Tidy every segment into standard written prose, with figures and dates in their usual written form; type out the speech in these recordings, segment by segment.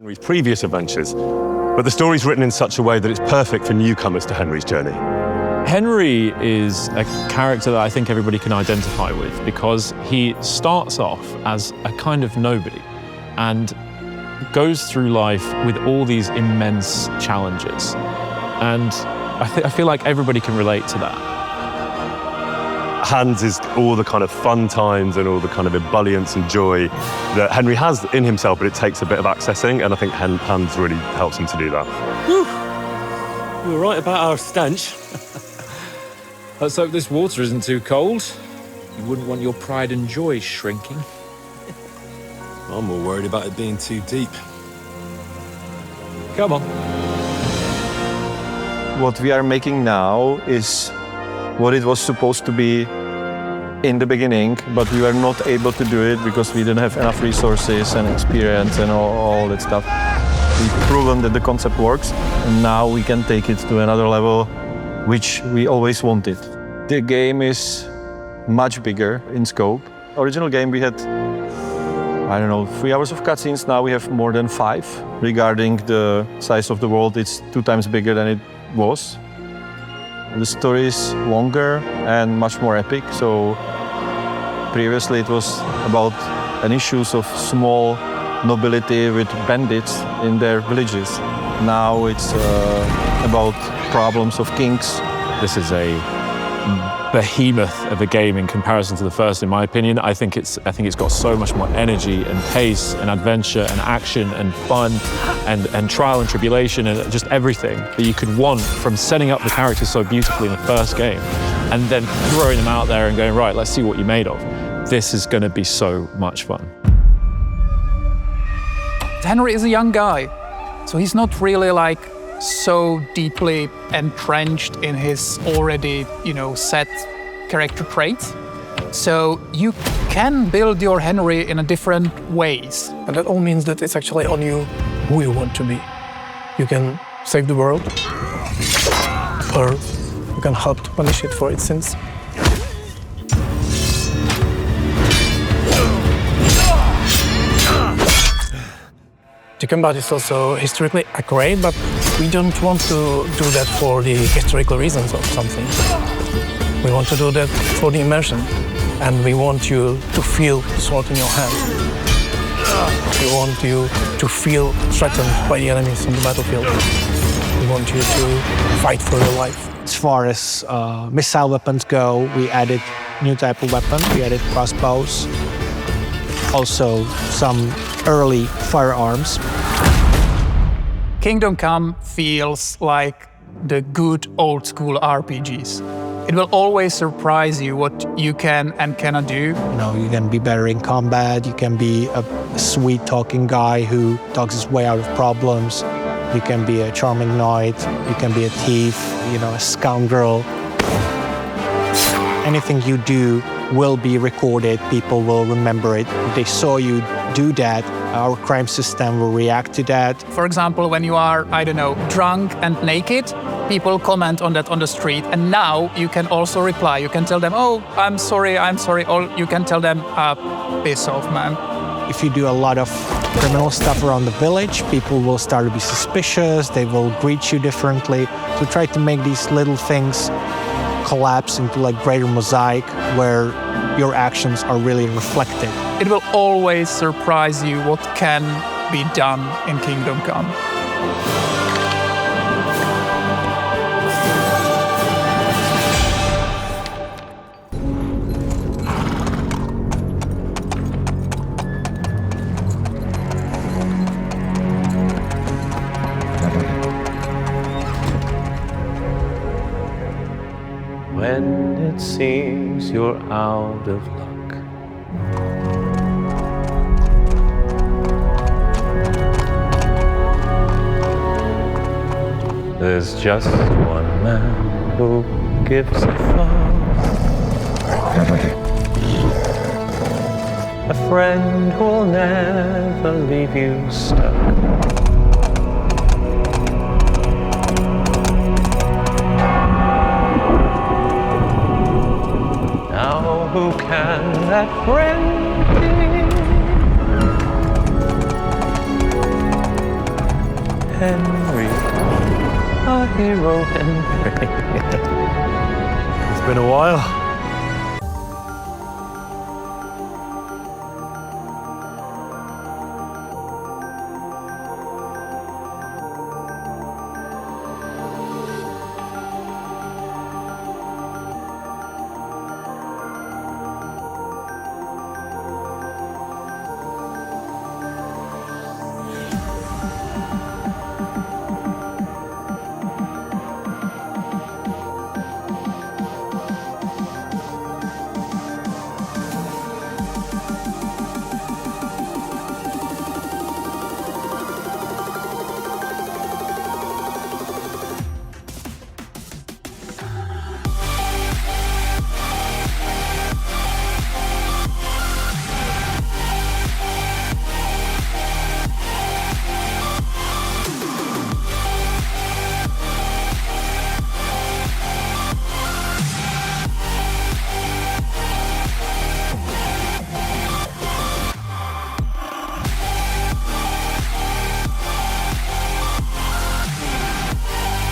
Henry's previous adventures, but the story's written in such a way that it's perfect for newcomers to Henry's journey. Henry is a character that I think everybody can identify with because he starts off as a kind of nobody and goes through life with all these immense challenges. And I feel like everybody can relate to that. Hans is all the kind of fun times and all the kind of ebullience and joy that Henry has in himself, but it takes a bit of accessing, and I think Hans really helps him to do that. Whew. You were right about our stench. Let's hope this water isn't too cold. You wouldn't want your pride and joy shrinking. I'm more worried about it being too deep. Come on. What we are making now is what it was supposed to be in the beginning, but we were not able to do it because we didn't have enough resources and experience and all that stuff. We've proven that the concept works, and now we can take it to another level, which we always wanted. The game is much bigger in scope. Original game we had, 3 hours of cutscenes. Now we have more than 5. Regarding the size of the world, it's 2 times bigger than it was. The story is longer and much more epic. So previously it was about an issues of small nobility with bandits in their villages. Now it's about problems of kings. This is a behemoth of a game in comparison to the first, in my opinion. I think it's got so much more energy and pace and adventure and action and fun and trial and tribulation and just everything that you could want from setting up the characters so beautifully in the first game and then throwing them out there and going, right, let's see what you're made of. This is going to be so much fun. Henry is a young guy, so he's not really like so deeply entrenched in his already, set character traits. So you can build your Henry in a different ways. And that all means that it's actually on you who you want to be. You can save the world, or you can help to punish it for its sins. The combat is also historically accurate, but we don't want to do that for the historical reasons of something. We want to do that for the immersion, and we want you to feel the sword in your hand. We want you to feel threatened by the enemies on the battlefield. We want you to fight for your life. As far as missile weapons go, we added new type of weapon. We added crossbows, also some early firearms. Kingdom Come feels like the good old school RPGs. It will always surprise you what you can and cannot do. You can be better in combat, you can be a sweet talking guy who talks his way out of problems. You can be a charming knight, you can be a thief, a scoundrel. Anything you do will be recorded, people will remember it. If they saw you do that, our crime system will react to that. For example, when you are, drunk and naked, people comment on that on the street, and now you can also reply. You can tell them, oh, I'm sorry, or you can tell them, piss off, man. If you do a lot of criminal stuff around the village, people will start to be suspicious, they will greet you differently. So try to make these little things collapse into like greater mosaic where your actions are really reflected. It will always surprise you what can be done in Kingdom Come. When it seems you're out of luck, there's just one man who gives a fuck. A friend who'll never leave you stuck. Who can that friend be? Henry. Our hero Henry. It's been a while.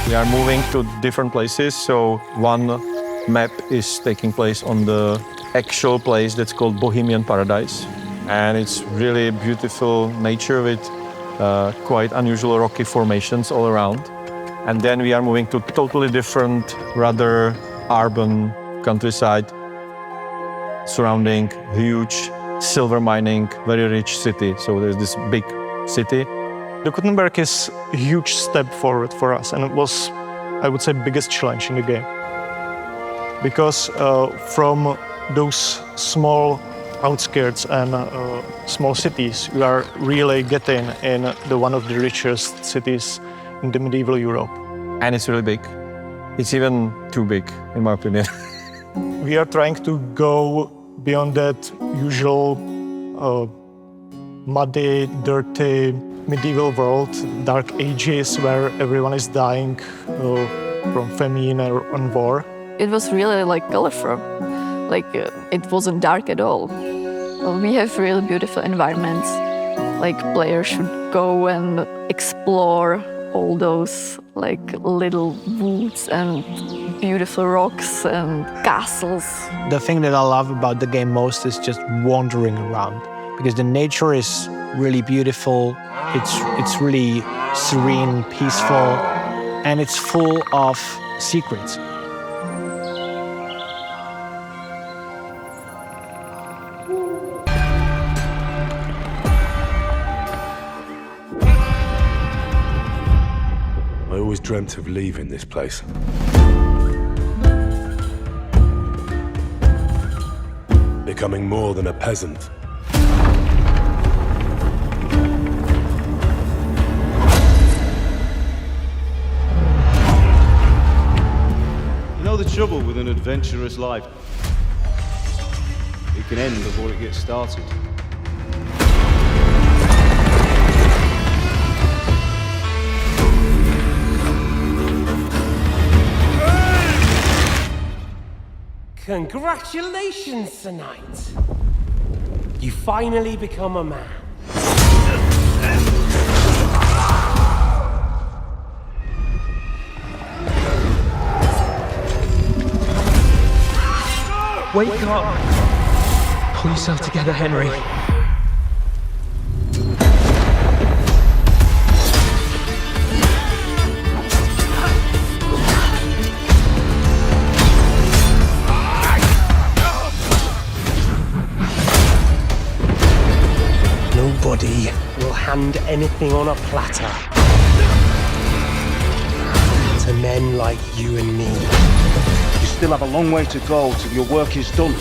We are moving to different places, so one map is taking place on the actual place that's called Bohemian Paradise. And it's really beautiful nature with quite unusual rocky formations all around. And then we are moving to totally different, rather urban countryside surrounding huge silver mining, very rich city. So there's this big city. The Gutenberg is a huge step forward for us, and it was, I would say, biggest challenge in the game. Because from those small outskirts and small cities, we are really getting in one of the richest cities in the medieval Europe. And it's really big. It's even too big, in my opinion. We are trying to go beyond that usual muddy, dirty, medieval world, dark ages where everyone is dying from famine and war. It was really like colorful, it wasn't dark at all. We have really beautiful environments, like players should go and explore all those like little woods and beautiful rocks and castles. The thing that I love about the game most is just wandering around, because the nature is really beautiful, it's really serene, peaceful, and it's full of secrets. I always dreamt of leaving this place. Becoming more than a peasant. You know the trouble with an adventurous life? It can end before it gets started. Congratulations, Sir Knight. You finally become a man. Wake up! Pull yourself together, Henry. Nobody will hand anything on a platter to men like you and me. You still have a long way to go till your work is done.